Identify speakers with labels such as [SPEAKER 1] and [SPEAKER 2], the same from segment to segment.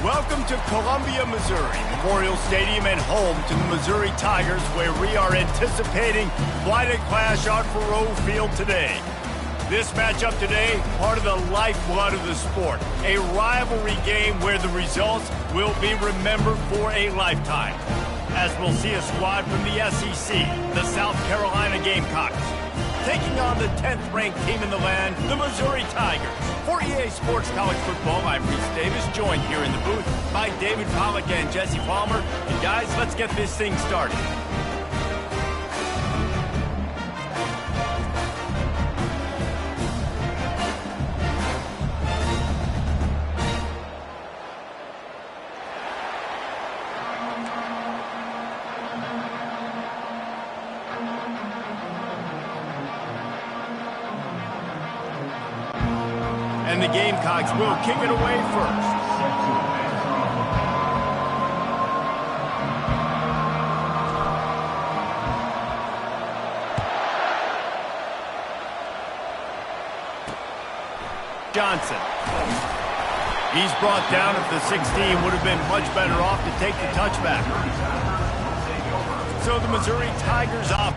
[SPEAKER 1] Welcome to Columbia, Missouri, Memorial Stadium and home to the Missouri Tigers, where we are anticipating quite a clash on Faurot Field today. This matchup today, part of the lifeblood of the sport, a rivalry game where the results will be remembered for a lifetime. As we'll see a squad from the SEC, the South Carolina Gamecocks, taking on the 10th-ranked team in the land, the Missouri Tigers. For EA Sports College Football, I'm Reese Davis, joined here in the booth by David Pollack and Jesse Palmer. And guys, let's get this thing started. And the Gamecocks will kick it away first. Johnson. He's brought down at the 16. Would have been much better off to take the touchback. So the Missouri Tigers off.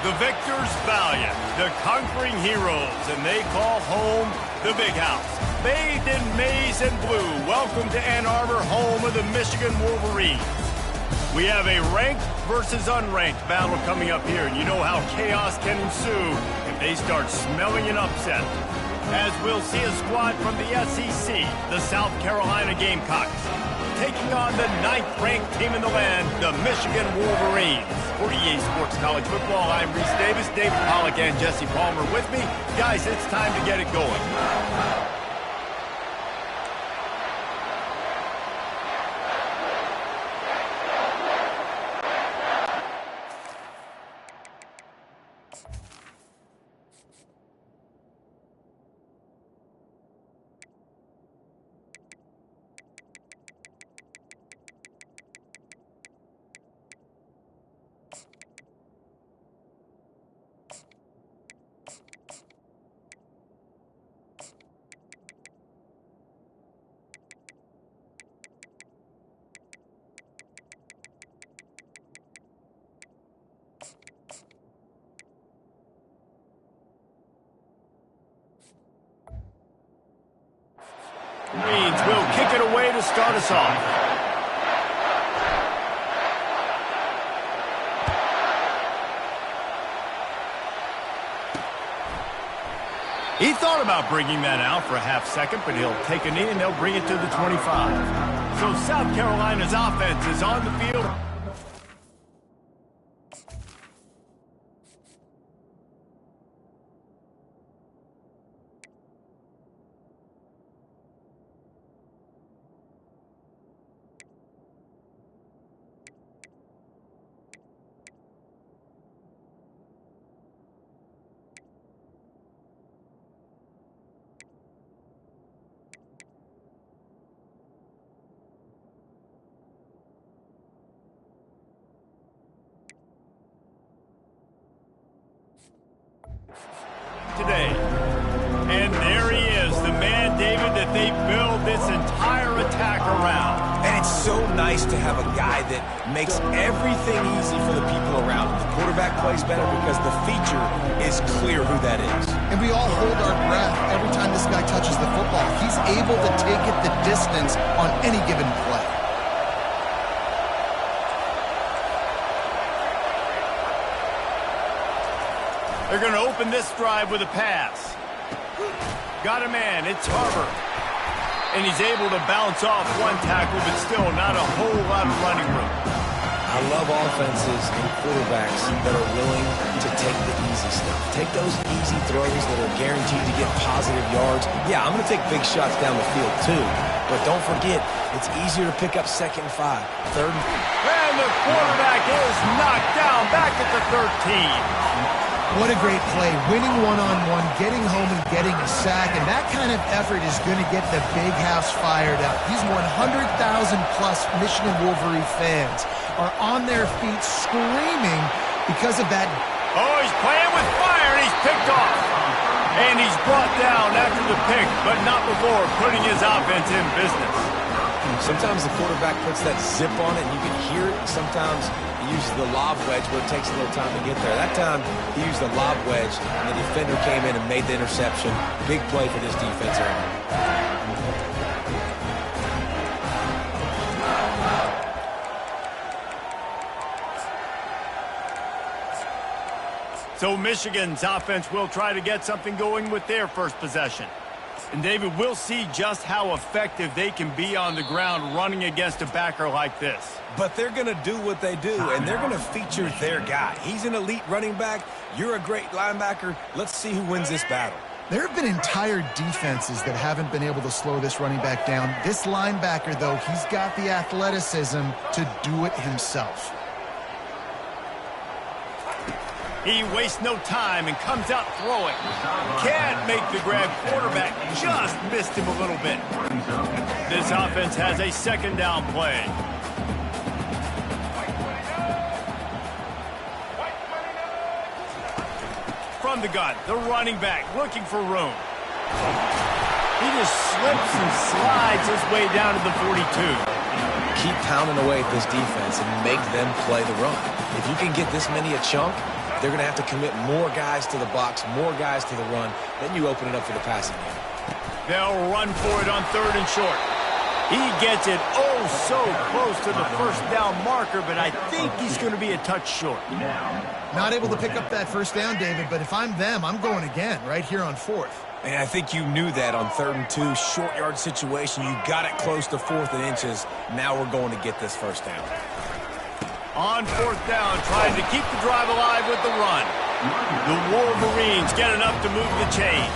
[SPEAKER 1] The victors valiant, the conquering heroes, and they call home the Big House. Bathed in maize and blue, welcome to Ann Arbor, home of the Michigan Wolverines. We have a ranked versus unranked battle coming up here, and you know how chaos can ensue if they start smelling an upset. As we'll see a squad from the SEC, the South Carolina Gamecocks, taking on the 9th-ranked team in the land, the Michigan Wolverines. For EA Sports College Football, I'm Reese Davis, David Pollack, and Jesse Palmer with me. Guys, it's time to get it going. Greens will kick it away to start us off. He thought about bringing that out for a half second, but he'll take a knee and they'll bring it to the 25. So South Carolina's offense is on the field. they build this entire attack around.
[SPEAKER 2] And it's so nice to have a guy that makes everything easy for the people around him. The quarterback plays better because the feature is clear who that is.
[SPEAKER 3] And we all hold our breath every time this guy touches the football. He's able to take it the distance on any given play.
[SPEAKER 1] They're going to open this drive with a pass. Got a man. It's Harbor. And he's able to bounce off one tackle, but still not a whole lot of running room.
[SPEAKER 2] I love offenses and quarterbacks that are willing to take the easy stuff. Take those easy throws that are guaranteed to get positive yards. Yeah, I'm going to take big shots down the field too. But don't forget, it's easier to pick up 2nd and 5, 3rd
[SPEAKER 1] And the quarterback is knocked down back at the 13.
[SPEAKER 3] What a great play, winning one-on-one, getting home and getting a sack, and that kind of effort is going to get the big house fired up. These 100,000-plus Michigan Wolverine fans are on their feet screaming because of that.
[SPEAKER 1] Oh, he's playing with fire, and he's picked off. And he's brought down after the pick, but not before putting his offense in business.
[SPEAKER 2] Sometimes the quarterback puts that zip on it, and you can hear it. Sometimes he uses the lob wedge, but it takes a little time to get there. That time, he used the lob wedge, and the defender came in and made the interception. Big play for this defense.
[SPEAKER 1] So Michigan's offense will try to get something going with their first possession. And David, we'll see just how effective they can be on the ground running against a backer like this.
[SPEAKER 2] But they're going to do what they do, and they're going to feature their guy. He's an elite running back. You're a great linebacker. Let's see who wins this battle.
[SPEAKER 3] There have been entire defenses that haven't been able to slow this running back down. This linebacker, though, he's got the athleticism to do it himself.
[SPEAKER 1] He wastes no time and comes out throwing. Can't make the grab. Quarterback just missed him a little bit. This offense has a 2nd down play. From the gun, the running back looking for room. He just slips and slides his way down to the 42.
[SPEAKER 2] Keep pounding away at this defense and make them play the run. If you can get this many a chunk, they're going to have to commit more guys to the box, more guys to the run. Then you open it up for the passing game.
[SPEAKER 1] They'll run for it on 3rd and short. He gets it oh so close to the 1st down marker, but I think he's going to be a touch short.
[SPEAKER 3] Not able to pick up that 1st down, David, but if I'm them, I'm going again right here on 4th.
[SPEAKER 2] And I think you knew that on 3rd and 2, short yard situation. You got it close to 4th and inches. Now we're going to get this 1st down.
[SPEAKER 1] On 4th down, trying to keep the drive alive with the run. The Wolverines get enough to move the chains.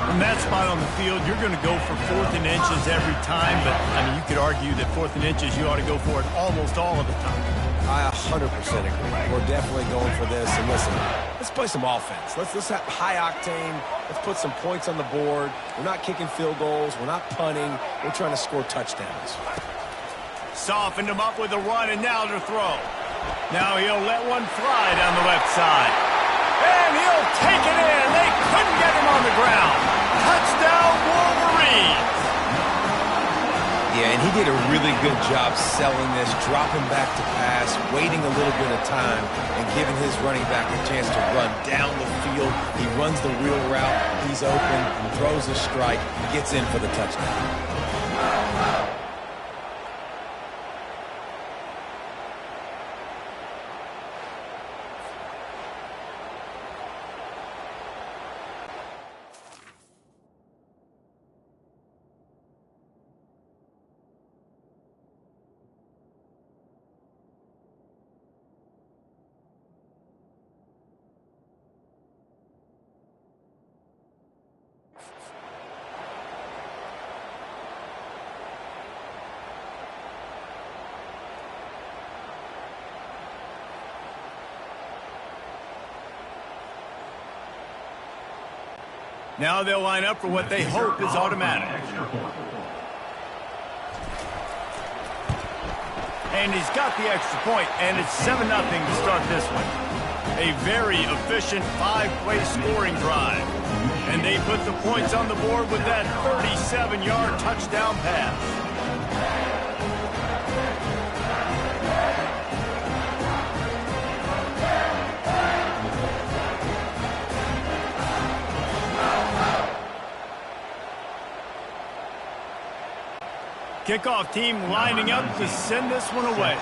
[SPEAKER 1] From that spot on the field, you're going to go for 4th and inches every time, but, I mean, you could argue that 4th and inches, you ought to go for it almost all of the time.
[SPEAKER 2] I 100% agree. We're definitely going for this. And listen, let's play some offense. Let's have high octane. Let's put some points on the board. We're not kicking field goals. We're not punting. We're trying to score touchdowns.
[SPEAKER 1] Softened him up with a run, and now to throw. Now he'll let one fly down the left side. And he'll take it in. They couldn't get him on the ground. Touchdown, Wolverines.
[SPEAKER 2] Yeah, and he did a really good job selling this, dropping back to pass, waiting a little bit of time, and giving his running back a chance to run down the field. He runs the wheel route. He's open, throws a strike, gets in for the touchdown.
[SPEAKER 1] Now they'll line up for what they hope is automatic. And he's got the extra point, and it's 7-0 to start this one. A very efficient 5-play scoring drive. And they put the points on the board with that 37-yard touchdown pass. Kickoff team lining up to send this one away.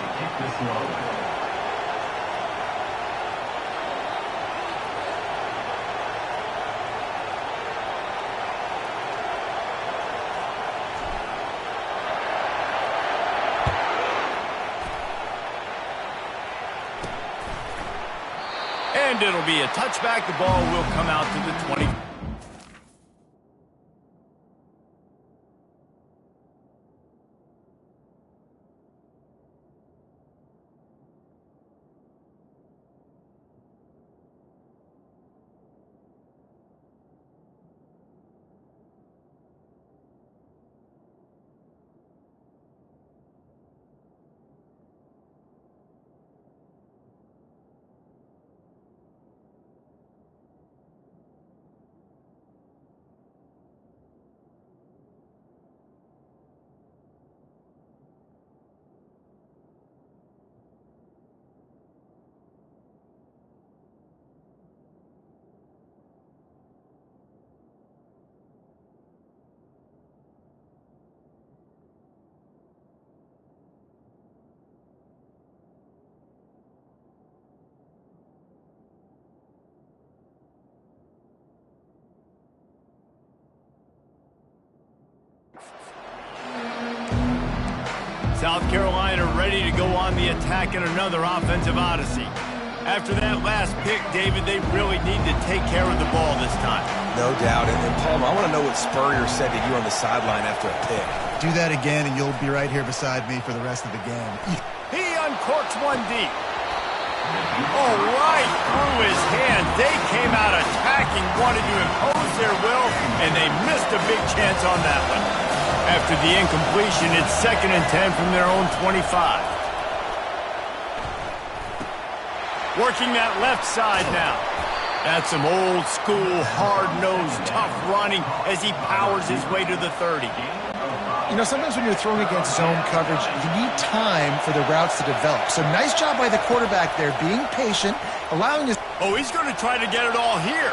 [SPEAKER 1] And it'll be a touchback. The ball will come out to the 20. South Carolina ready to go on the attack in another offensive odyssey. After that last pick, David, they really need to take care of the ball this time.
[SPEAKER 2] No doubt. And Palmer, I want to know what Spurrier said to you on the sideline after a pick.
[SPEAKER 3] Do that again, and you'll be right here beside me for the rest of the game.
[SPEAKER 1] He uncorks one deep. Oh, right through his hand. They came out attacking, wanted to impose their will, and they missed a big chance on that one. After the incompletion, it's 2nd and 10 from their own 25. Working that left side now. That's some old school, hard-nosed, tough running as he powers his way to the 30.
[SPEAKER 3] You know, sometimes when you're throwing against zone coverage, you need time for the routes to develop. So nice job by the quarterback there, being patient, allowing his...
[SPEAKER 1] Oh, he's going to try to get it all here.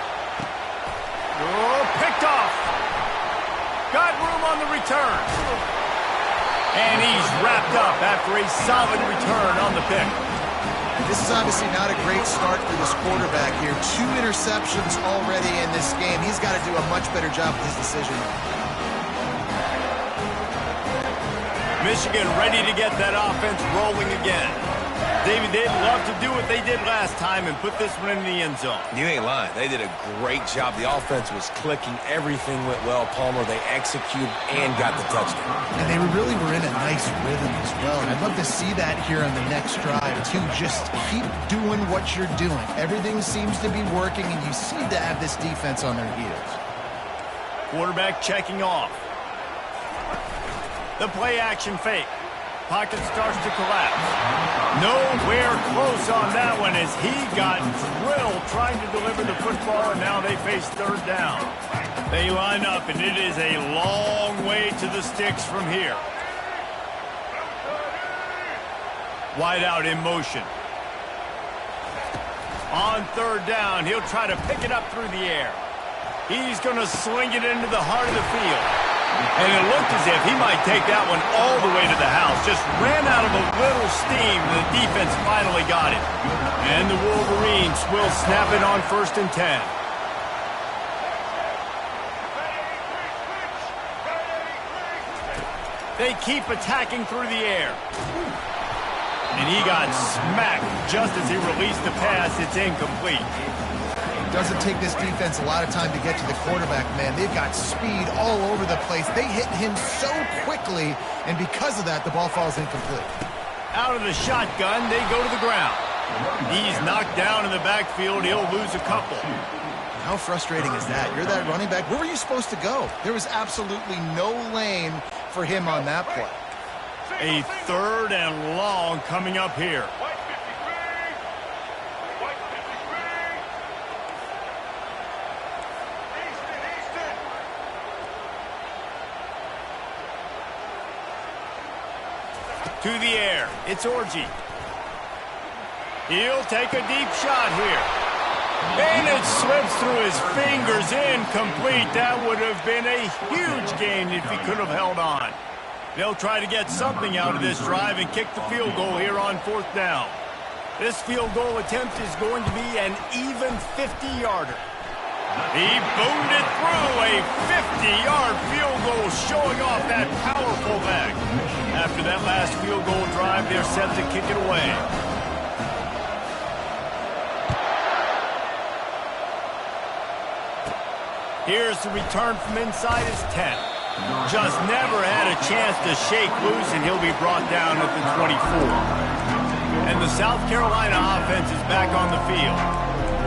[SPEAKER 1] Oh, picked off. Got room on the return. And he's wrapped up after a solid return on the pick.
[SPEAKER 3] This is obviously not a great start for this quarterback here. 2 interceptions already in this game. He's got to do a much better job with his decision.
[SPEAKER 1] Michigan ready to get that offense rolling again. David, they'd love to do what they did last time and put this one in the end zone.
[SPEAKER 2] You ain't lying. They did a great job. The offense was clicking. Everything went well. Palmer, they executed and got the touchdown.
[SPEAKER 3] And they really were in a nice rhythm as well. And I'd love to see that here on the next drive, too. Just keep doing what you're doing. Everything seems to be working, and you seem to have this defense on their heels.
[SPEAKER 1] Quarterback checking off. The play action fake. Pocket starts to collapse. Nowhere close on that one as he got drilled trying to deliver the football, and now they face 3rd down. They line up, and it is a long way to the sticks from here. Wide out in motion. On 3rd down, he'll try to pick it up through the air. He's going to sling it into the heart of the field. And it looked as if he might take that one all the way to the house. Just ran out of a little steam. The defense finally got it. And the Wolverines will snap it on 1st and 10. They keep attacking through the air. And he got smacked just as he released the pass. It's incomplete.
[SPEAKER 3] Doesn't take this defense a lot of time to get to the quarterback, man. They've got speed all over the place. They hit him so quickly, and because of that, the ball falls incomplete.
[SPEAKER 1] Out of the shotgun, they go to the ground. He's knocked down in the backfield. He'll lose a couple.
[SPEAKER 3] How frustrating is that? You're that running back. Where were you supposed to go? There was absolutely no lane for him on that play.
[SPEAKER 1] A 3rd and long coming up here. To the air, it's Orji. He'll take a deep shot here. And it slips through his fingers, incomplete. That would have been a huge gain if he could have held on. They'll try to get something out of this drive and kick the field goal here on 4th down. This field goal attempt is going to be an even 50-yarder. He boomed it through, a 50-yard field goal showing off that powerful leg. After that last field goal drive, they're set to kick it away. Here's the return from inside his 10. Just never had a chance to shake loose, and he'll be brought down at the 24. And the South Carolina offense is back on the field.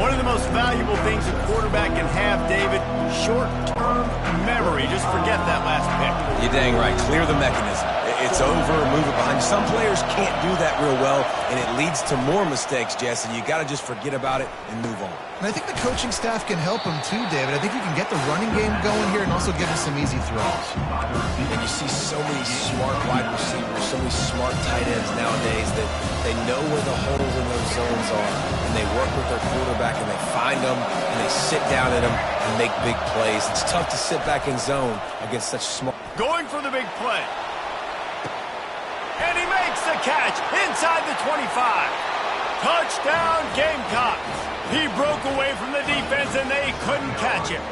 [SPEAKER 1] One of the most valuable things a quarterback can have, David, short-term memory. Just forget that last pick.
[SPEAKER 2] You're dang right. Clear the mechanism. It's over, move it behind you. Some players can't do that real well, and it leads to more mistakes, Jesse. You got to just forget about it and move on.
[SPEAKER 3] And I think the coaching staff can help him too, David. I think you can get the running game going here and also give him some easy throws.
[SPEAKER 2] And you see so many smart wide receivers, so many smart tight ends nowadays that they know where the holes in those zones are, and they work with their quarterback, and they find them, and they sit down in them and make big plays. It's tough to sit back in zone against such smart...
[SPEAKER 1] Going for the big play. And he makes the catch inside the 25. Touchdown, Gamecocks. He broke away from the defense, and they couldn't catch him.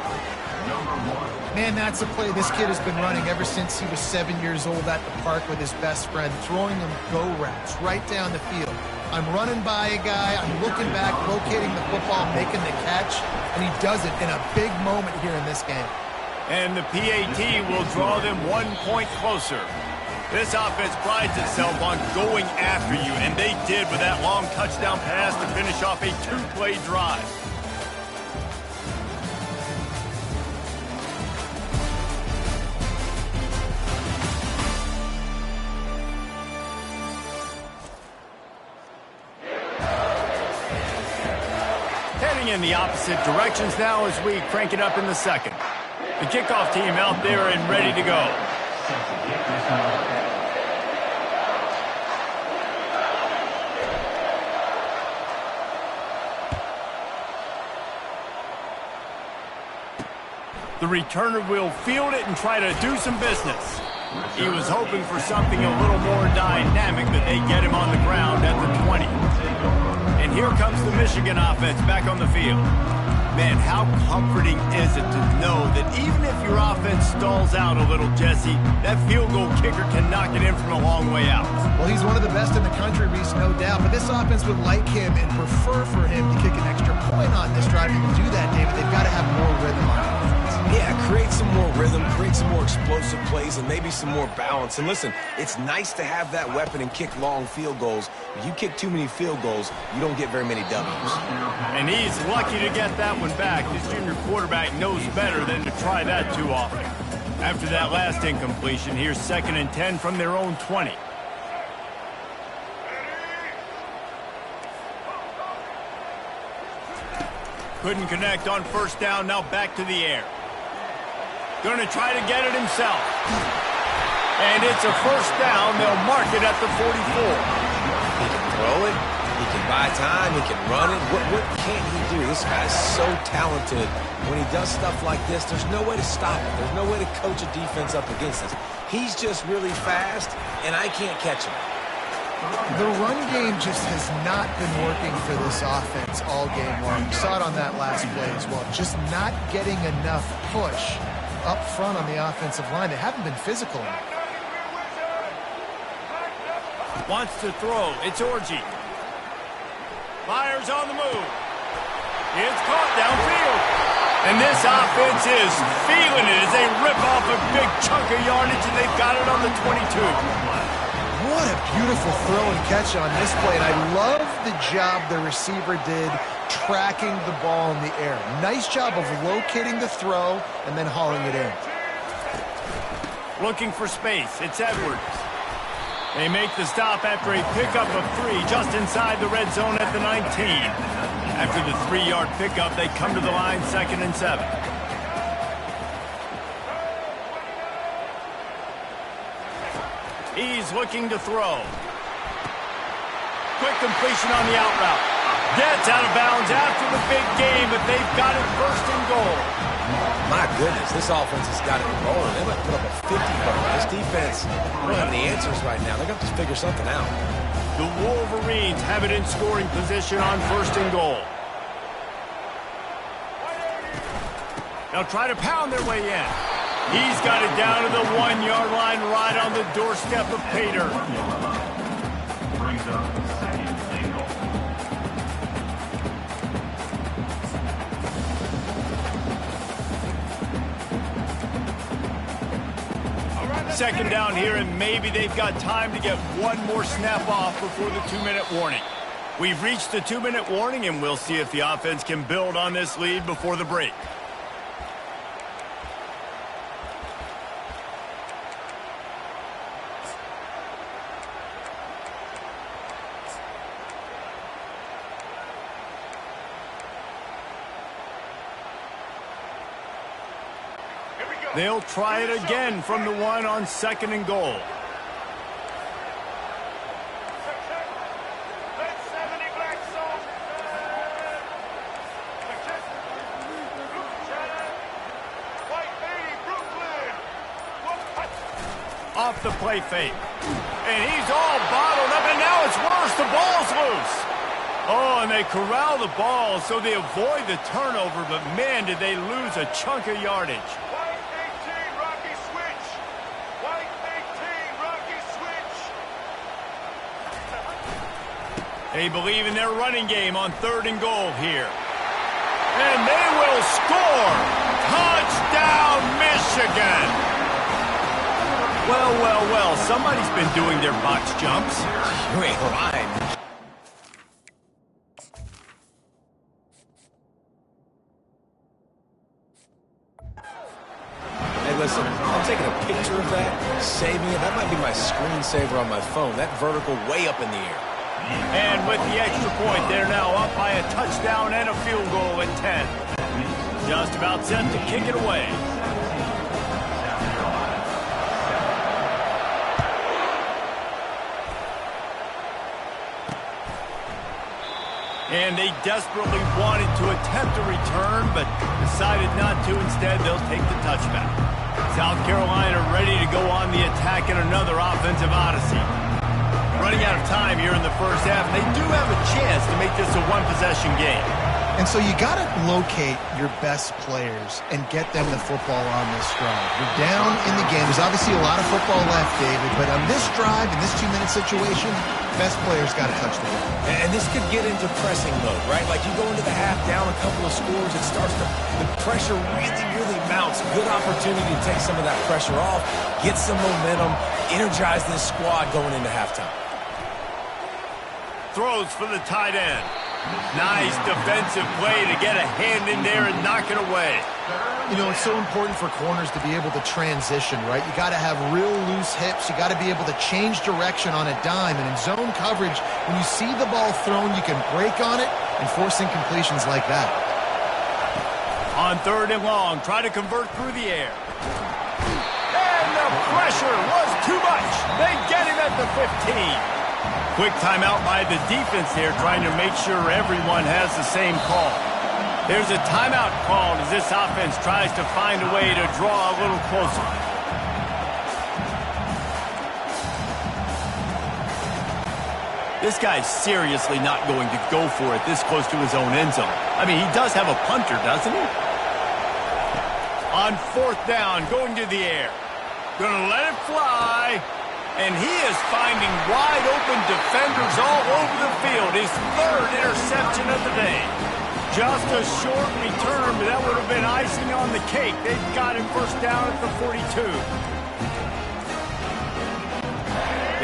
[SPEAKER 3] Man, that's a play this kid has been running ever since he was 7 years old at the park with his best friend, throwing him go routes right down the field. I'm running by a guy, I'm looking back, locating the football, making the catch, and he does it in a big moment here in this game.
[SPEAKER 1] And the PAT will draw them 1 point closer. This offense prides itself on going after you, and they did with that long touchdown pass to finish off a 2-play drive. Heading in the opposite directions now as we crank it up in the second. The kickoff team out there and ready to go. The returner will field it and try to do some business. He was hoping for something a little more dynamic, but they get him on the ground at the 20. And here comes the Michigan offense back on the field. Man, how comforting is it to know that even if your offense stalls out a little, Jesse, that field goal kicker can knock it in from a long way out.
[SPEAKER 3] Well, he's one of the best in the country, Reese, no doubt. But this offense would like him and prefer for him to kick an extra point on this drive. And to do that, David, they've got to have more rhythm on offense.
[SPEAKER 2] Yeah, create some more rhythm, create some more explosive plays, and maybe some more balance. And listen, it's nice to have that weapon and kick long field goals. If you kick too many field goals, you don't get very many W's.
[SPEAKER 1] And he's lucky to get that one back. His junior quarterback knows better than to try that too often. After that last incompletion, here's 2nd and 10 from their own 20. Couldn't connect on 1st down, now back to the air. Going to try to get it himself. And it's a 1st down. They'll mark it at the 44.
[SPEAKER 2] He can throw it. He can buy time. He can run it. What can't he do? This guy's so talented. When he does stuff like this, there's no way to stop it. There's no way to coach a defense up against this. He's just really fast, and I can't catch him.
[SPEAKER 3] The run game just has not been working for this offense all game long. You saw it on that last play as well. Just not getting enough push up front on the offensive line. They haven't been physical enough.
[SPEAKER 1] Wants to throw. It's Orji. Fires on the move. It's caught downfield. And this offense is feeling it as they rip off a big chunk of yardage, and they've got it on the 22.
[SPEAKER 3] What a beautiful throw and catch on this play. And I love the job the receiver did tracking the ball in the air. Nice job of locating the throw and then hauling it in.
[SPEAKER 1] Looking for space. It's Edwards. They make the stop after a pickup of 3 just inside the red zone at the 19. After the 3-yard pickup, they come to the line 2nd and 7. He's looking to throw. Quick completion on the out route. Gets out of bounds after the big game, but they've got it first and goal.
[SPEAKER 2] My goodness, this offense has got it rolling. They might put up a 50 burger. This defense don't have the answers right now. They're going to have to figure something out.
[SPEAKER 1] The Wolverines have it in scoring position on first and goal. They'll try to pound their way in. He's got it down to the 1-yard line right on the doorstep of Pater.
[SPEAKER 4] Brings up second and goal.
[SPEAKER 1] Second down here, and maybe they've got time to get one more snap off before the 2-minute warning. We've reached the 2-minute warning, and we'll see if the offense can build on this lead before the break. They'll try it again from the 1 on second and goal. Off the play fake. And he's all bottled up, and now it's worse. The ball's loose. Oh, and they corral the ball, so they avoid the turnover, but man, did they lose a chunk of yardage. They believe in their running game on third and goal here. And they will score! Touchdown, Michigan! Well, well, well, somebody's been doing their box jumps.
[SPEAKER 2] You ain't lying. Hey, listen, I'm taking a picture of that, saving it. That might be my screensaver on my phone. That vertical way up in the air.
[SPEAKER 1] And with the extra point, they're now up by a touchdown and a field goal at 10. Just about set to kick it away. And they desperately wanted to attempt a return, but decided not to. Instead, they'll take the touchback. South Carolina ready to go on the attack in another offensive odyssey. Running out of time here in the first half. They do have a chance to make this a one-possession game.
[SPEAKER 3] And so you got to locate your best players and get them the football on this drive. You're down in the game. There's obviously a lot of football left, David, but on this drive, in this 2-minute situation, best players got to touch the ball.
[SPEAKER 2] And this could get into pressing mode, right? Like you go into the half down a couple of scores, it starts to, the pressure really mounts. Good opportunity to take some of that pressure off, get some momentum, energize this squad going into halftime.
[SPEAKER 1] Throws for the tight end. Nice defensive play to get a hand in there and knock it away.
[SPEAKER 3] You know, it's so important for corners to be able to transition, right? You got to have real loose hips. You got to be able to change direction on a dime. And in zone coverage, when you see the ball thrown, you can break on it and force incompletions like that.
[SPEAKER 1] On third and long, try to convert through the air. And the pressure was too much. They get him at the 15. Quick timeout by the defense here, trying to make sure everyone has the same call. There's a timeout called as this offense tries to find a way to draw a little closer. This guy's seriously not going to go for it this close to his own end zone. I mean, he does have a punter, doesn't he? On fourth down, going to the air. Gonna let it fly. And he is finding wide-open defenders all over the field. His third interception of the day. Just a short return, but that would have been icing on the cake. They've got him first down at the 42.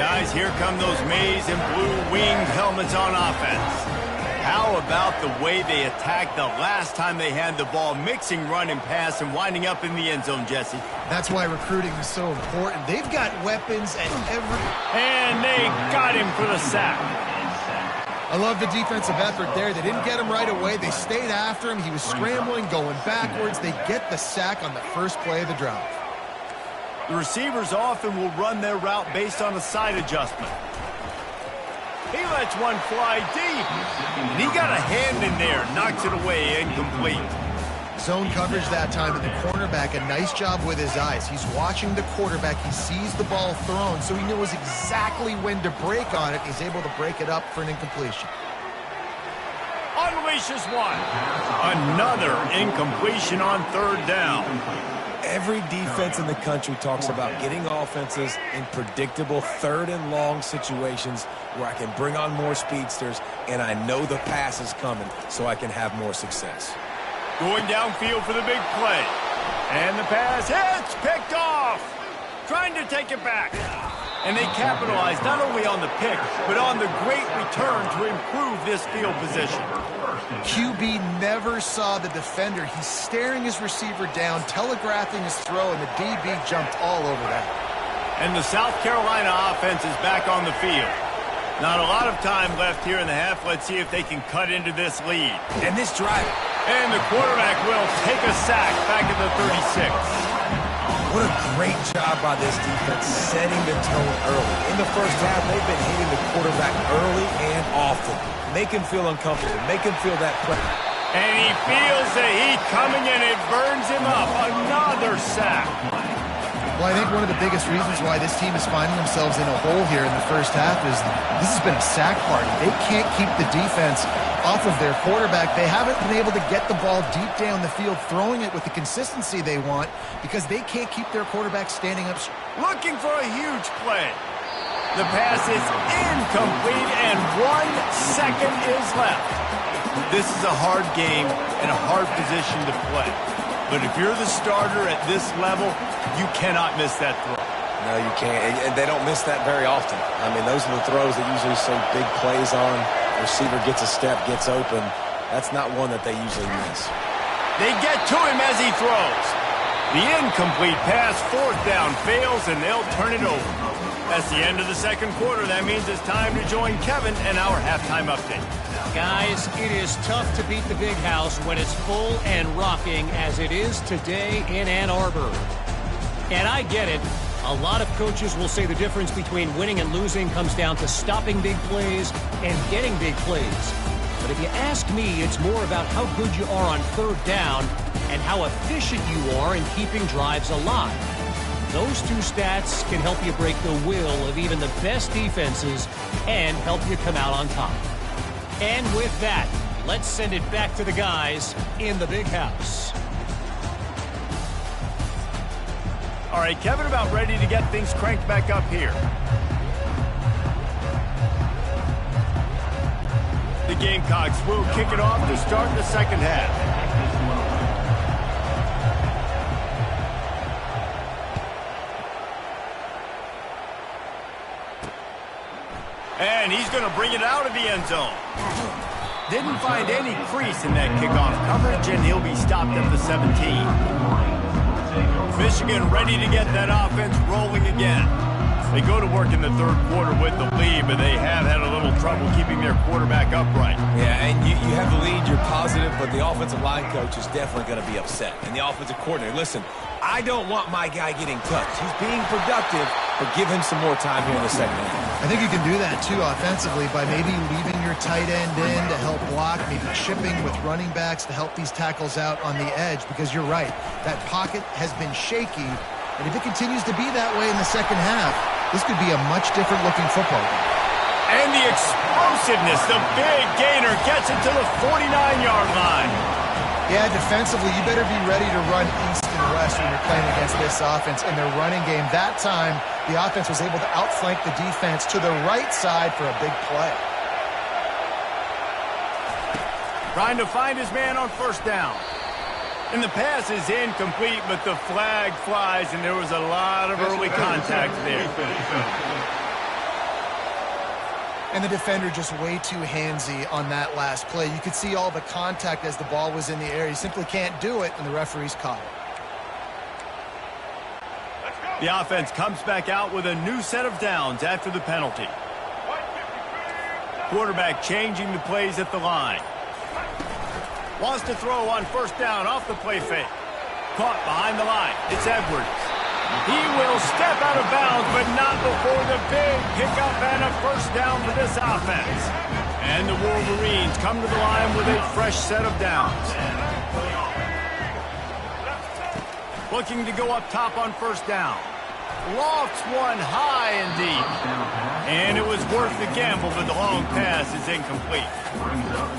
[SPEAKER 1] Guys, here come those maize and blue winged helmets on offense. How about the way they attacked the last time they had the ball, mixing run and pass and winding up in the end zone, Jesse?
[SPEAKER 3] That's why recruiting is so important. They've got weapons at every...
[SPEAKER 1] And they got him for the sack.
[SPEAKER 3] I love the defensive effort there. They didn't get him right away. They stayed after him. He was scrambling, going backwards. They get the sack on the first play of the drive.
[SPEAKER 1] The receivers often will run their route based on a side adjustment. He lets one fly deep. And he got a hand in there, knocks it away, incomplete.
[SPEAKER 3] Zone coverage that time, and the cornerback, a nice job with his eyes. He's watching the quarterback. He sees the ball thrown, so he knows exactly when to break on it. He's able to break it up for an incompletion.
[SPEAKER 1] Unleashes one. Another incompletion on third down.
[SPEAKER 2] Every defense in the country talks about getting offenses in predictable third and long situations where I can bring on more speedsters and I know the pass is coming so I can have more success.
[SPEAKER 1] Going downfield for the big play. And the pass hits, picked off. Trying to take it back. And they capitalize not only on the pick, but on the great return to improve this field position.
[SPEAKER 3] QB never saw the defender. He's staring his receiver down, telegraphing his throw, and the DB jumped all over that.
[SPEAKER 1] And the South Carolina offense is back on the field. Not a lot of time left here in the half. Let's see if they can cut into this lead.
[SPEAKER 2] And this drive.
[SPEAKER 1] And the quarterback will take a sack back at the 36.
[SPEAKER 2] What a great job by this defense setting the tone early. In the first half, they've been hitting the quarterback early and often. Make him feel uncomfortable. Make him feel that play.
[SPEAKER 1] And he feels the heat coming and it burns him up. Another sack.
[SPEAKER 3] Well, I think one of the biggest reasons why this team is finding themselves in a hole here in the first half is this has been a sack party. They can't keep the defense off of their quarterback. They haven't been able to get the ball deep down the field, throwing it with the consistency they want because they can't keep their quarterback standing up.
[SPEAKER 1] Looking for a huge play. The pass is incomplete and 1 second is left. This is a hard game and a hard position to play. But if you're the starter at this level, you cannot miss that throw.
[SPEAKER 2] No, you can't. And they don't miss that very often. I mean, those are the throws that usually so big plays on. Receiver gets a step, gets open. That's not one that they usually miss.
[SPEAKER 1] They get to him as he throws. The incomplete pass, fourth down, fails, and they'll turn it over. That's the end of the second quarter. That means it's time to join Kevin and our halftime update.
[SPEAKER 5] Guys, it is tough to beat the Big House when it's full and rocking as it is today in Ann Arbor. And I get it. A lot of coaches will say the difference between winning and losing comes down to stopping big plays and getting big plays. But if you ask me, it's more about how good you are on third down and how efficient you are in keeping drives alive. Those two stats can help you break the will of even the best defenses and help you come out on top. And with that, let's send it back to the guys in the Big House.
[SPEAKER 1] All right, Kevin, about ready to get things cranked back up here. The Gamecocks will kick it off to start the second half. And he's going to bring it out of the end zone. Didn't find any crease in that kickoff coverage, and he'll be stopped at the 17. Michigan ready to get that offense rolling again. They go to work in the third quarter with the lead, but they have had a little trouble keeping their quarterback upright.
[SPEAKER 2] Yeah, and you have the lead, you're positive, but the offensive line coach is definitely going to be upset. And the offensive coordinator, listen, I don't want my guy getting touched. He's being productive, but give him some more time here in the second half.
[SPEAKER 3] I think you can do that, too, offensively, by maybe leaving your tight end in to help block, maybe chipping with running backs to help these tackles out on the edge, because you're right. That pocket has been shaky, and if it continues to be that way in the second half, this could be a much different-looking football game.
[SPEAKER 1] And the explosiveness, the big gainer gets it to the 49-yard line.
[SPEAKER 3] Yeah, defensively, you better be ready to run east and west when you're playing against this offense in their running game. That time, the offense was able to outflank the defense to the right side for a big play.
[SPEAKER 1] Trying to find his man on first down. And the pass is incomplete, but the flag flies, and there was a lot of early contact there.
[SPEAKER 3] And the defender just way too handsy on that last play. You could see all the contact as the ball was in the air. He simply can't do it, and the referees caught it.
[SPEAKER 1] The offense comes back out with a new set of downs after the penalty. Quarterback changing the plays at the line. Wants to throw on first down off the play fake. Caught behind the line. It's Edwards. He will step out of bounds, but not before the big pickup and a first down for this offense. And the Wolverines come to the line with a fresh set of downs. Looking to go up top on first down. Lofts one high and deep. And it was worth the gamble, but the long pass is incomplete.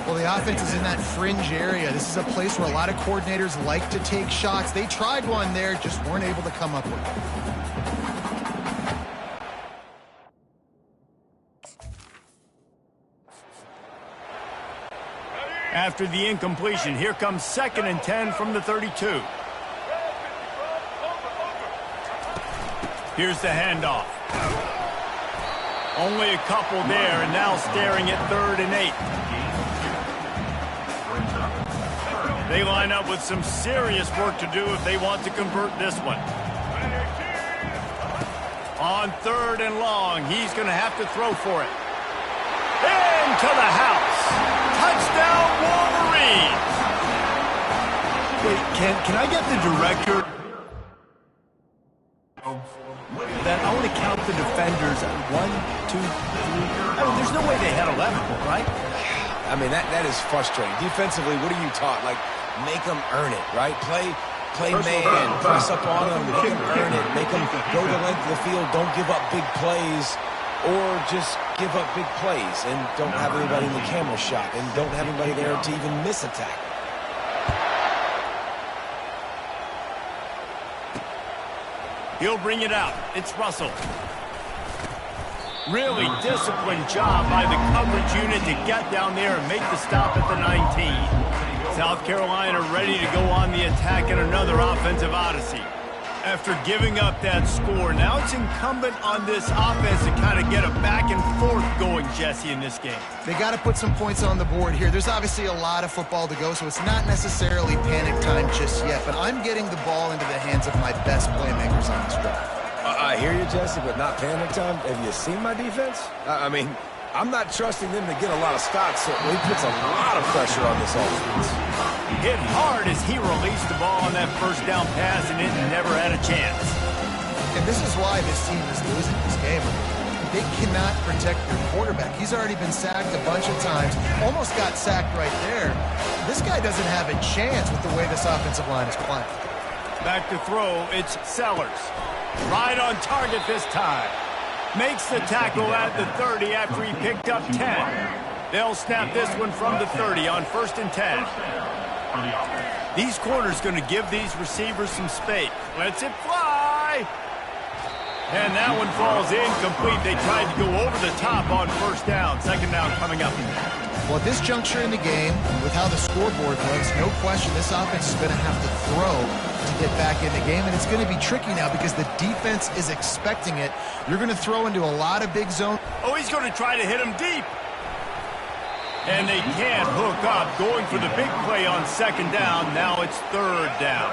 [SPEAKER 3] Well, the offense is in that fringe area. This is a place where a lot of coordinators like to take shots. They tried one there, just weren't able to come up with it.
[SPEAKER 1] After the incompletion, here comes 2nd and 10 from the 32. Here's the handoff. Only a couple there, and now staring at 3rd and 8. They line up with some serious work to do if they want to convert this one. On 3rd and long, he's going to have to throw for it. Into the house. Touchdown, Wolverines.
[SPEAKER 6] Wait, can I get the director? That I want to count the defenders. 1, 2, 3. I mean, there's no way they had 11, right?
[SPEAKER 2] I mean, that is frustrating. Defensively, what are you taught? Like, make them earn it, right? Play man, press up on them, make them earn it, make them go the length of the field, don't give up big plays, or just give up big plays and don't have anybody in the camera shot and don't have anybody there to even miss a tackle.
[SPEAKER 1] He'll bring it out. It's Russell. Really disciplined job by the coverage unit to get down there and make the stop at the 19. South Carolina ready to go on the attack in another offensive odyssey. After giving up that score, now it's incumbent on this offense to kind of get a back and forth going, Jesse, in this game.
[SPEAKER 3] They got to put some points on the board here. There's obviously a lot of football to go, so it's not necessarily panic time just yet, but I'm getting the ball into the hands of my best playmakers on this drive.
[SPEAKER 2] I hear you, Jesse, but not panic time. Have you seen my defense? I mean, I'm not trusting them to get a lot of stops, so he puts a lot of pressure on this offense.
[SPEAKER 1] Hit hard as he released the ball on that first down pass, and it never had a chance.
[SPEAKER 3] And this is why this team is losing this game. They cannot protect their quarterback. He's already been sacked a bunch of times, almost got sacked right there. This guy doesn't have a chance with the way this offensive line is playing.
[SPEAKER 1] Back to throw, it's Sellers. Right on target this time. Makes the tackle at the 30 after he picked up 10. They'll snap this one from the 30 on 1st and 10. These corners going to give these receivers some space. Lets it fly. And that one falls incomplete. They tried to go over the top on first down. 2nd down coming up.
[SPEAKER 3] Well, at this juncture in the game, with how the scoreboard looks, no question this offense is going to have to throw to get back in the game, and it's going to be tricky now because the defense is expecting it. You're going to throw into a lot of big zone.
[SPEAKER 1] Oh, he's going to try to hit him deep. And they can't hook up, going for the big play on 2nd down. Now it's 3rd down.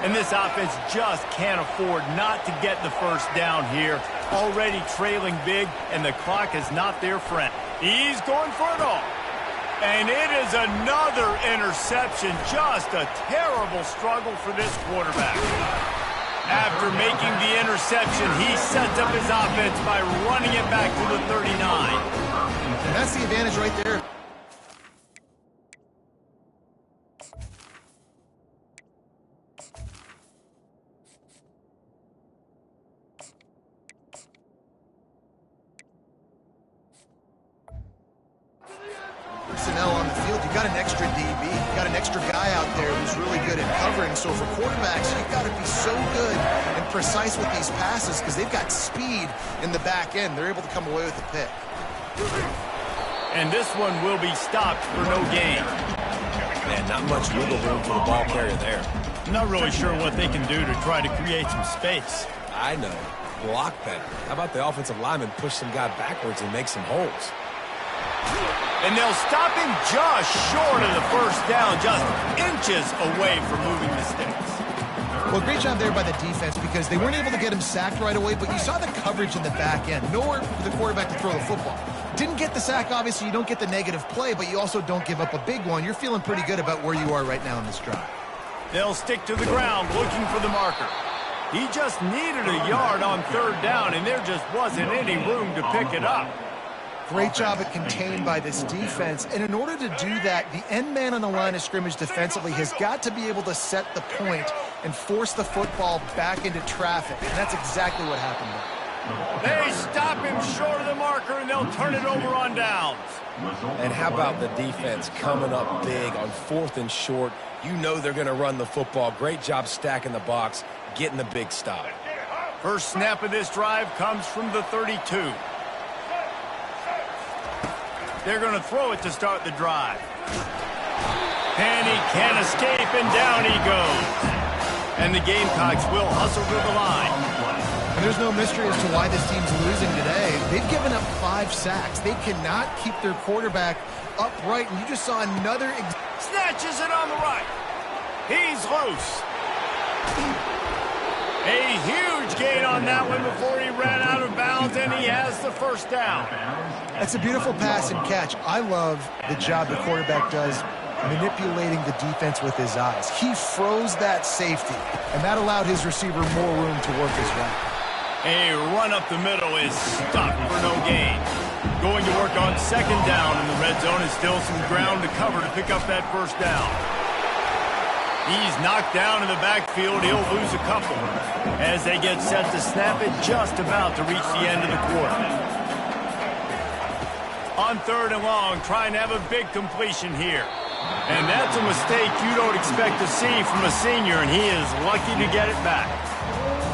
[SPEAKER 1] And this offense just can't afford not to get the first down here. Already trailing big, and the clock is not their friend. He's going for it all. And it is another interception. Just a terrible struggle for this quarterback. After making the interception, he sets up his offense by running it back to the 39.
[SPEAKER 3] And that's the advantage right there. Personnel on the field, you got an extra DB, you got an extra guy out there who's really good at covering. So for quarterbacks, you've got to be so good and precise with these passes because they've got speed in the back end. They're able to come away with the pick.
[SPEAKER 1] And this one will be stopped for no gain.
[SPEAKER 2] Man, not much wiggle room for the ball carrier there.
[SPEAKER 1] Not really sure what they can do to try to create some space.
[SPEAKER 2] I know. Block better. How about the offensive lineman push some guy backwards and make some holes?
[SPEAKER 1] And they'll stop him just short of the first down, just inches away from moving the sticks.
[SPEAKER 3] Well, great job there by the defense because they weren't able to get him sacked right away, but you saw the coverage in the back end. Nowhere for the quarterback to throw the football. Didn't get the sack, obviously. You don't get the negative play, but you also don't give up a big one. You're feeling pretty good about where you are right now in this drive.
[SPEAKER 1] They'll stick to the ground looking for the marker. He just needed a yard on third down, and there just wasn't any room to pick it up.
[SPEAKER 3] Great job at contained by this defense. And in order to do that, the end man on the line of scrimmage defensively has got to be able to set the point and force the football back into traffic. And that's exactly what happened there.
[SPEAKER 1] They stop him short of the marker, and they'll turn it over on downs.
[SPEAKER 2] And how about the defense coming up big on 4th and short? You know they're going to run the football. Great job stacking the box, getting the big stop.
[SPEAKER 1] First snap of this drive comes from the 32. They're going to throw it to start the drive. And he can't escape, and down he goes. And the Gamecocks will hustle to the line.
[SPEAKER 3] And there's no mystery as to why this team's losing today. They've given up 5 sacks. They cannot keep their quarterback upright. And you just saw another...
[SPEAKER 1] Snatches it on the right. He's loose. A huge gain on that one before he ran out of bounds, and he has the first down.
[SPEAKER 3] That's a beautiful pass and catch. I love the job the quarterback does manipulating the defense with his eyes. He froze that safety, and that allowed his receiver more room to work his way.
[SPEAKER 1] A run up the middle is stopped for no gain. Going to work on second down in the red zone is still some ground to cover to pick up that first down. He's knocked down in the backfield. He'll lose a couple as they get set to snap it just about to reach the end of the quarter. On third and long, trying to have a big completion here. And that's a mistake you don't expect to see from a senior, and he is lucky to get it back.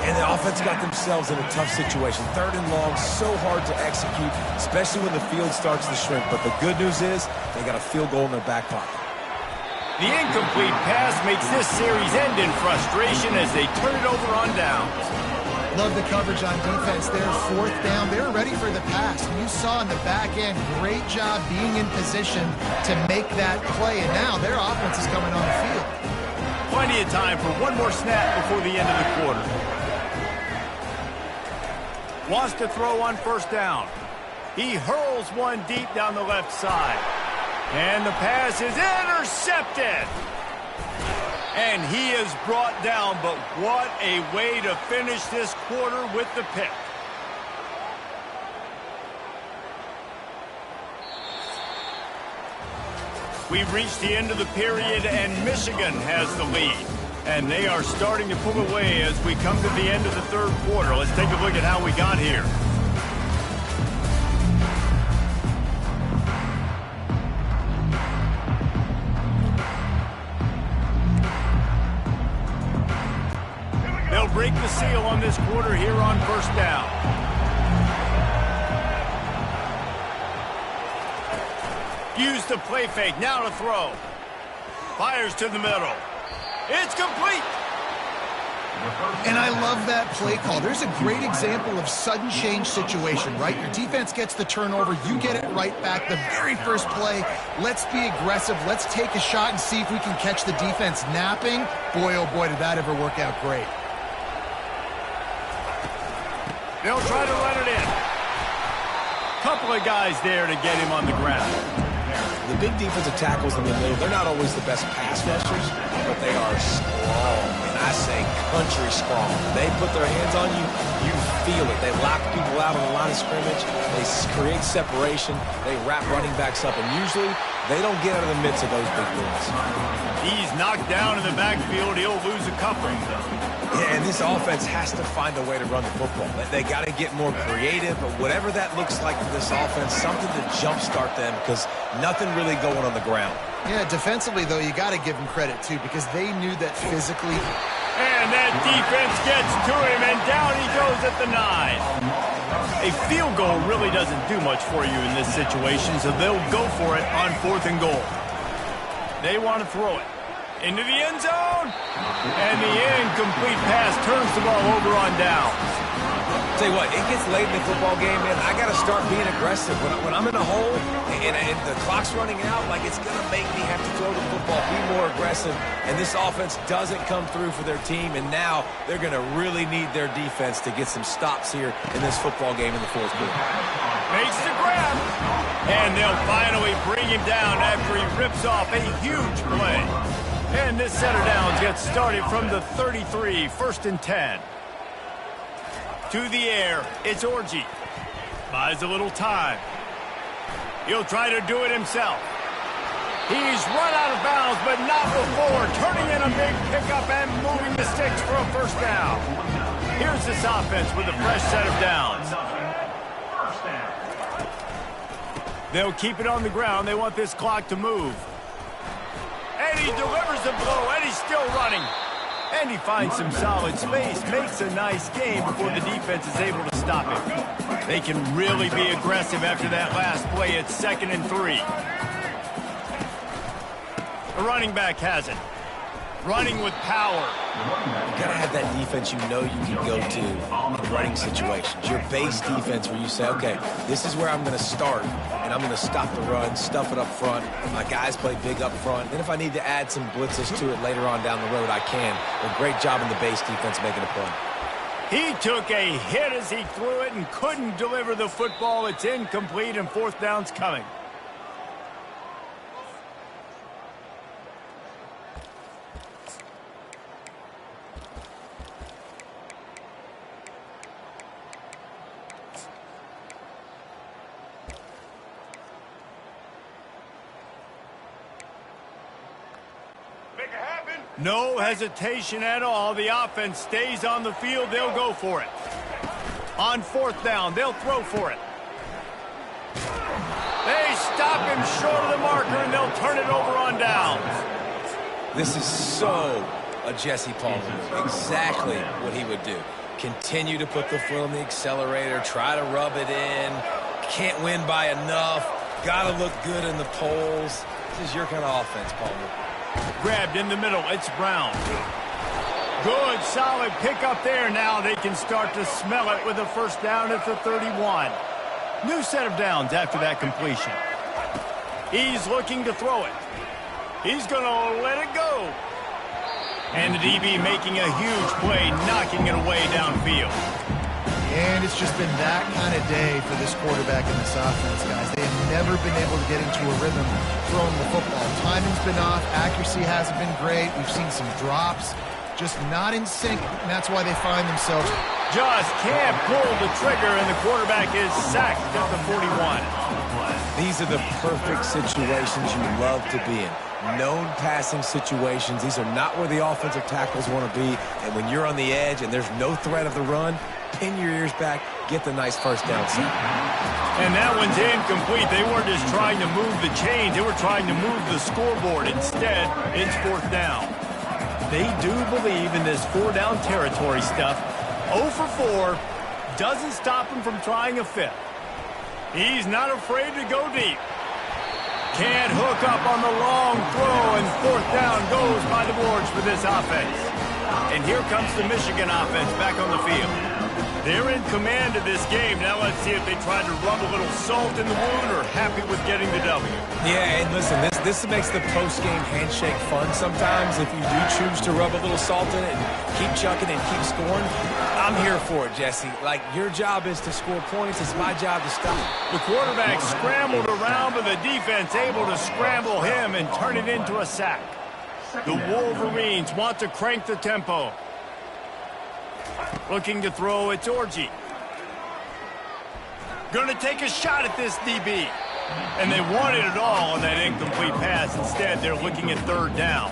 [SPEAKER 2] And the offense got themselves in a tough situation. Third and long, so hard to execute, especially when the field starts to shrink. But the good news is they got a field goal in their back pocket.
[SPEAKER 1] The incomplete pass makes this series end in frustration as they turn it over on downs.
[SPEAKER 3] Love the coverage on defense there. 4th down. They're ready for the pass. And you saw in the back end, great job being in position to make that play. And now their offense is coming on the field.
[SPEAKER 1] Plenty of time for one more snap before the end of the quarter. Wants to throw on first down. He hurls one deep down the left side. And the pass is intercepted. And he is brought down, but what a way to finish this quarter with the pick. We've reached the end of the period, and Michigan has the lead. And they are starting to pull away as we come to the end of the third quarter. Let's take a look at how we got here. They'll break the seal on this quarter here on first down. Use the play fake, now to throw. Fires to the middle. It's complete.
[SPEAKER 3] And I love that play call. There's a great example of sudden change situation, right? Your defense gets the turnover, you get it right back. The very first play, let's be aggressive. Let's take a shot and see if we can catch the defense napping. Boy, oh boy, did that ever work out great.
[SPEAKER 1] They'll try to run it in. Couple of guys there to get him on the ground.
[SPEAKER 2] The big defensive tackles in the middle, they're not always the best pass rushers, but they are strong. And I say country strong. They put their hands on you, you feel it. They lock people out on the line of scrimmage. They create separation. They wrap running backs up. And usually, they don't get out of the midst of those big boys.
[SPEAKER 1] He's knocked down in the backfield. He'll lose a couple.
[SPEAKER 2] Yeah, and this offense has to find a way to run the football. They got to get more creative, but whatever that looks like for this offense, something to jumpstart them because nothing really going on the ground.
[SPEAKER 3] Yeah, defensively, though, you got to give them credit, too, because they knew that physically.
[SPEAKER 1] And that defense gets to him, and down he goes at the 9. A field goal really doesn't do much for you in this situation, so they'll go for it on 4th and goal. They want to throw it into the end zone, and the incomplete pass turns the ball over on downs.
[SPEAKER 2] Tell you what, it gets late in the football game, man. I got to start being aggressive. When I'm in a hole and the clock's running out, like it's going to make me have to throw the football, be more aggressive. And this offense doesn't come through for their team, and now they're going to really need their defense to get some stops here in this football game in the fourth quarter.
[SPEAKER 1] Makes the grab, and they'll finally bring him down after he rips off a huge play. And this set of downs gets started from the 33, 1st and 10. To the air, it's Orji. Buys a little time. He'll try to do it himself. He's run out of bounds, but not before. Turning in a big pickup and moving the sticks for a first down. Here's this offense with a fresh set of downs. They'll keep it on the ground. They want this clock to move. And he delivers the blow, and he's still running. And he finds some solid space, makes a nice game before the defense is able to stop him. They can really be aggressive after that last play. It's 2nd and 3. The running back has it. Running with power.
[SPEAKER 2] You gotta have that defense you know you can go to in running situations. Your base defense where you say, okay, this is where I'm gonna start, and I'm gonna stop the run, stuff it up front. My guys play big up front. Then if I need to add some blitzes to it later on down the road, I can. A great job in the base defense making a play.
[SPEAKER 1] He took a hit as he threw it and couldn't deliver the football. It's incomplete, and 4th down's coming. No hesitation at all. The offense stays on the field. They'll go for it. On 4th down, they'll throw for it. They stop him short of the marker, and they'll turn it over on downs.
[SPEAKER 2] This is so a Jesse Palmer move. Exactly what he would do. Continue to put the foot on the accelerator, try to rub it in. Can't win by enough. Got to look good in the polls. This is your kind of offense, Palmer.
[SPEAKER 1] Grabbed in the middle, it's Brown. Good, solid pickup there. Now they can start to smell it with a first down at the 31. New set of downs after that completion. He's looking to throw it. He's going to let it go. And the DB making a huge play, knocking it away downfield.
[SPEAKER 3] And it's just been that kind of day for this quarterback and this offense, guys. They have never been able to get into a rhythm throwing the football. Timing's been off. Accuracy hasn't been great. We've seen some drops. Just not in sync, and that's why they find themselves.
[SPEAKER 1] Just can't pull the trigger, and the quarterback is sacked at the 41.
[SPEAKER 2] These are the perfect situations you love to be in. Known passing situations. These are not where the offensive tackles want to be. And when you're on the edge and there's no threat of the run, pin your ears back, get the nice first down sack.
[SPEAKER 1] And that one's incomplete. They weren't just trying to move the chains. They were trying to move the scoreboard. Instead, it's 4th down. They do believe in this 4-down territory stuff. 0 for 4 doesn't stop him from trying a 5th. He's not afraid to go deep. Can't hook up on the long throw, and 4th down goes by the boards for this offense. And here comes the Michigan offense back on the field. They're in command of this game. Now let's see if they try to rub a little salt in the wound or happy with getting the W.
[SPEAKER 2] Yeah, and listen, this makes the post-game handshake fun sometimes. If you do choose to rub a little salt in it and keep chucking and keep scoring, I'm here for it, Jesse. Like, your job is to score points. It's my job to stop.
[SPEAKER 1] The quarterback scrambled around, but the defense able to scramble him and turn it into a sack. The Wolverines want to crank the tempo. Looking to throw, it's Orji. Gonna take a shot at this DB. And they wanted it all on that incomplete pass. Instead, they're looking at 3rd down.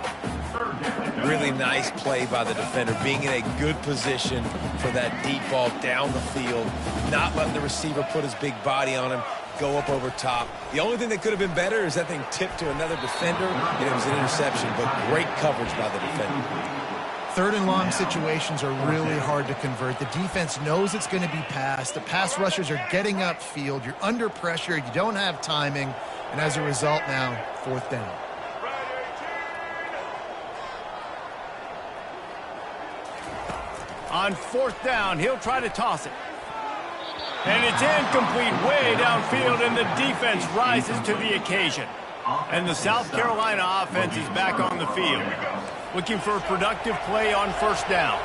[SPEAKER 2] Really nice play by the defender, being in a good position for that deep ball down the field, not letting the receiver put his big body on him, go up over top. The only thing that could have been better is that thing tipped to another defender, and it was an interception, but great coverage by the defender.
[SPEAKER 3] 3rd and long situations are really hard to convert. The defense knows it's going to be passed. The pass rushers are getting upfield. You're under pressure. You don't have timing. And as a result now, 4th down.
[SPEAKER 1] On 4th down, he'll try to toss it. And it's incomplete way downfield, and the defense rises to the occasion. And the South Carolina offense is back on the field, looking for a productive play on 1st down.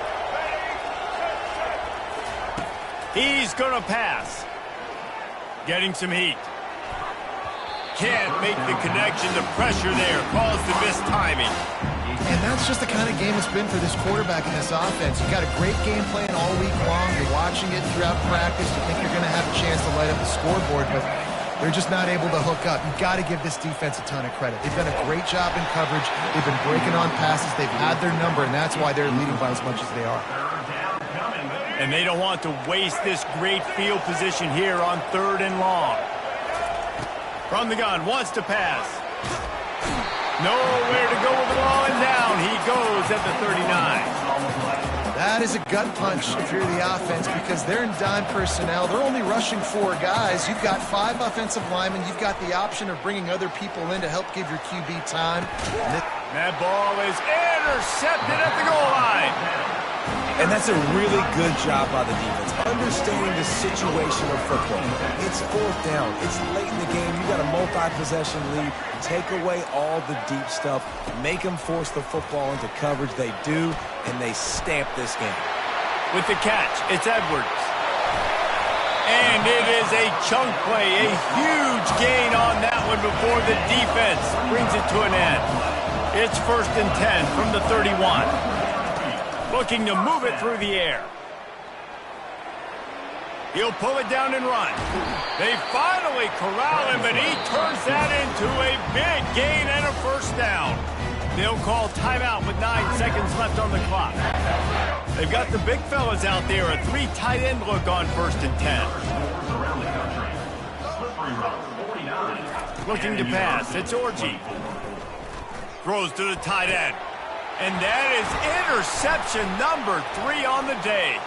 [SPEAKER 1] He's going to pass. Getting some heat. Can't make the connection. The pressure there caused the missed timing.
[SPEAKER 3] And that's just the kind of game it's been for this quarterback in this offense. You've got a great game plan all week long. You're watching it throughout practice. You think you're going to have a chance to light up the scoreboard, but they're just not able to hook up. You've got to give this defense a ton of credit. They've done a great job in coverage. They've been breaking on passes. They've had their number, and that's why they're leading by as much as they are.
[SPEAKER 1] And they don't want to waste this great field position here on 3rd and long. From the gun, wants to pass. Nowhere to go with the ball, and down he goes at the 39.
[SPEAKER 3] That is a gut punch if you're the offense, because they're in dime personnel. They're only rushing 4 guys. You've got 5 offensive linemen. You've got the option of bringing other people in to help give your QB time.
[SPEAKER 1] That ball is intercepted at the goal line.
[SPEAKER 2] And that's a really good job by the defense, understanding the situation of football. It's 4th down. It's late in the game. You got a multi-possession lead. Take away all the deep stuff. Make them force the football into coverage. They do, and they stamp this game.
[SPEAKER 1] With the catch, it's Edwards. And it is a chunk play, a huge gain on that one before the defense brings it to an end. It's 1st and 10 from the 31. Looking to move it through the air. He'll pull it down and run. They finally corral him, but he turns that into a big gain and a 1st down. They'll call timeout with 9 seconds left on the clock. They've got the big fellas out there, a 3 tight end look on 1st and 10. Looking to pass, it's Orji. Throws to the tight end. And that is interception number 3 on the day.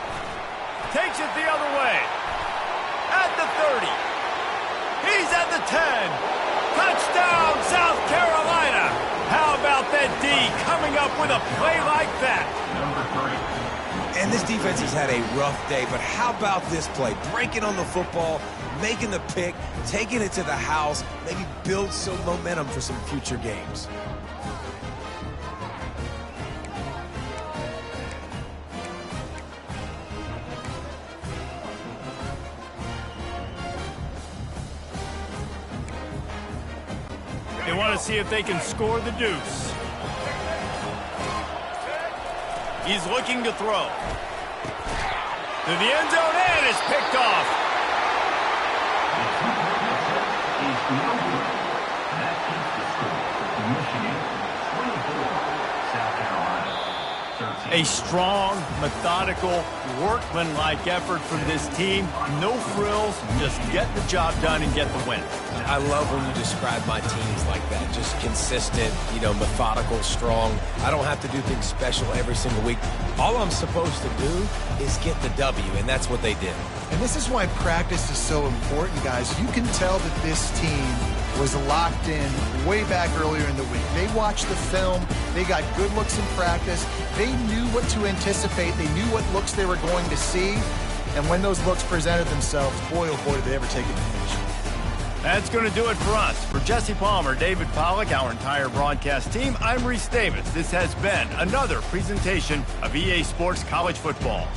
[SPEAKER 1] Takes it the other way. At the 30. He's at the 10. Touchdown, South Carolina. How about that D coming up with a play like that?
[SPEAKER 2] And this defense has had a rough day, but how about this play? Breaking on the football, making the pick, taking it to the house, maybe build some momentum for some future games.
[SPEAKER 1] They want to see if they can score the deuce. He's looking to throw. To the end zone, and it's picked off. A strong, methodical, workman-like effort from this team. No frills, just get the job done and get the win.
[SPEAKER 2] I love when you describe my teams like that. Just consistent, methodical, strong. I don't have to do things special every single week. All I'm supposed to do is get the W, and that's what they did.
[SPEAKER 3] And this is why practice is so important, guys. You can tell that this team was locked in way back earlier in the week. They watched the film. They got good looks in practice. They knew what to anticipate. They knew what looks they were going to see. And when those looks presented themselves, boy, oh boy, did they ever take advantage.
[SPEAKER 1] That's going to do it for us. For Jesse Palmer, David Pollack, our entire broadcast team, I'm Reese Davis. This has been another presentation of EA Sports College Football.